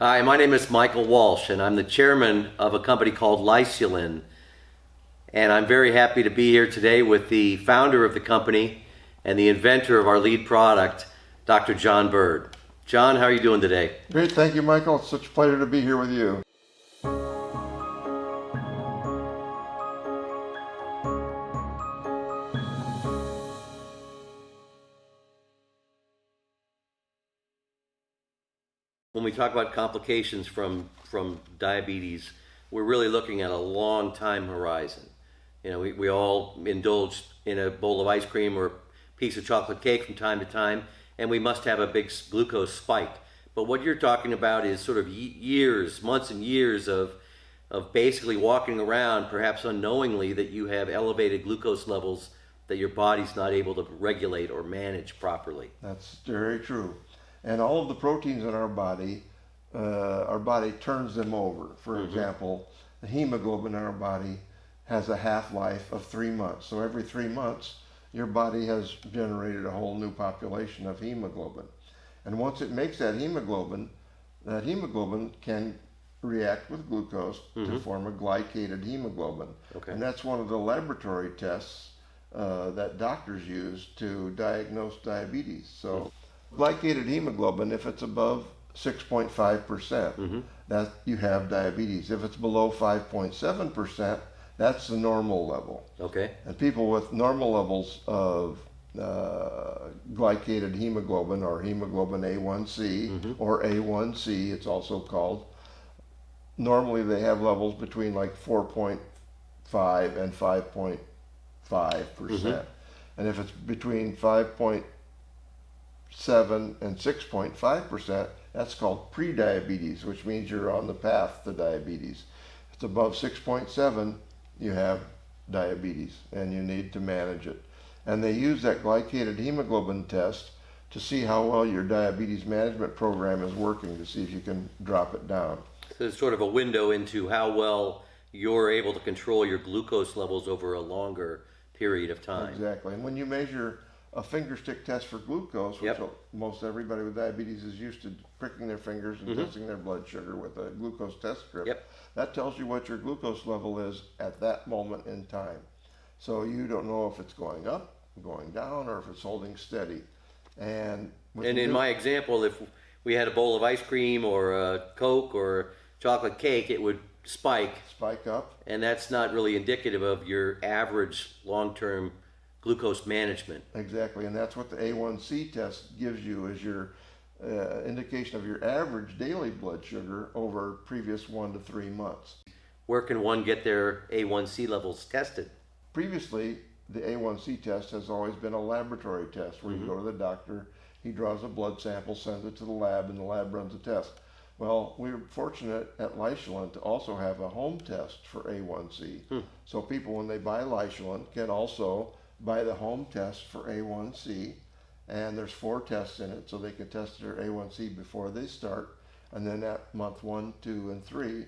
Hi, my name is Michael Walsh, and I'm the chairman of a company called Lysulin. And I'm very happy to be here today with the founder of the company and the inventor of our lead product, Dr. John Bird. John, how are you doing today? Great, thank you, Michael. It's such a pleasure to be here with you. When we talk about complications from diabetes, we're really looking at a long time horizon. You know, we all indulge in a bowl of ice cream or a piece of chocolate cake from time to time, and we must have a big glucose spike. But what you're talking about is sort of years, months and years of basically walking around, perhaps unknowingly, that you have elevated glucose levels that your body's not able to regulate or manage properly. That's very true. And all of the proteins in our body turns them over. For example, the hemoglobin in our body has a half-life of 3 months. So every 3 months, your body has generated a whole new population of hemoglobin. And once it makes that hemoglobin can react with glucose to form a glycated hemoglobin. Okay. And that's one of the laboratory tests that doctors use to diagnose diabetes. So glycated hemoglobin, if it's above 6.5%, that you have diabetes. If it's below 5.7%, that's the normal level. Okay. And people with normal levels of glycated hemoglobin, or hemoglobin A1c, or A1c, it's also called, normally they have levels between like 4.5 and 5.5%. And if it's between 5.7 and 6.5%, that's called prediabetes, which means you're on the path to diabetes. If it's above 6.7, you have diabetes and you need to manage it. And they use that glycated hemoglobin test to see how well your diabetes management program is working, to see if you can drop it down. So it's sort of a window into how well you're able to control your glucose levels over a longer period of time. Exactly. And when you measure a finger stick test for glucose, which most everybody with diabetes is used to pricking their fingers and testing their blood sugar with a glucose test strip, that tells you what your glucose level is at that moment in time. So you don't know if it's going up, going down, or if it's holding steady. And in my example, if we had a bowl of ice cream or a Coke or chocolate cake, it would spike up. And that's not really indicative of your average long-term glucose management. Exactly, and that's what the A1c test gives you, is your indication of your average daily blood sugar over previous 1 to 3 months. Where can one get their A1c levels tested? Previously, the A1c test has always been a laboratory test where you go to the doctor, he draws a blood sample, sends it to the lab, and the lab runs a test. Well, we were fortunate at Lysulin to also have a home test for A1c. So people, when they buy Lysulin, can also buy the home test for A1c, and there's 4 tests in it, so they can test their A1c before they start, and then at month 1, 2, and 3,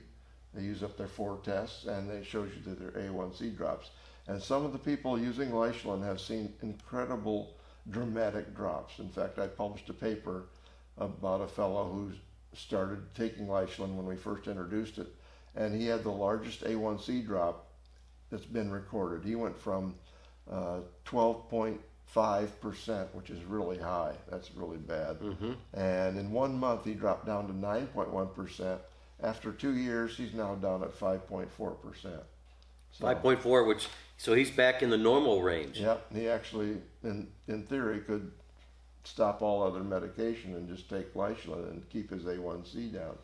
they use up their 4 tests, and it shows you that their A1c drops. And some of the people using Lysulin have seen incredible dramatic drops. In fact, I published a paper about a fellow who started taking Lysulin when we first introduced it, and he had the largest A1c drop that's been recorded. He went from 12.5%, which is really high. That's really bad. And in 1 month, he dropped down to 9.1%. After 2 years, he's now down at 5.4%. So, 5.4, so he's back in the normal range. Yep, he actually, in theory, could stop all other medication and just take Lysulin and keep his A1c down.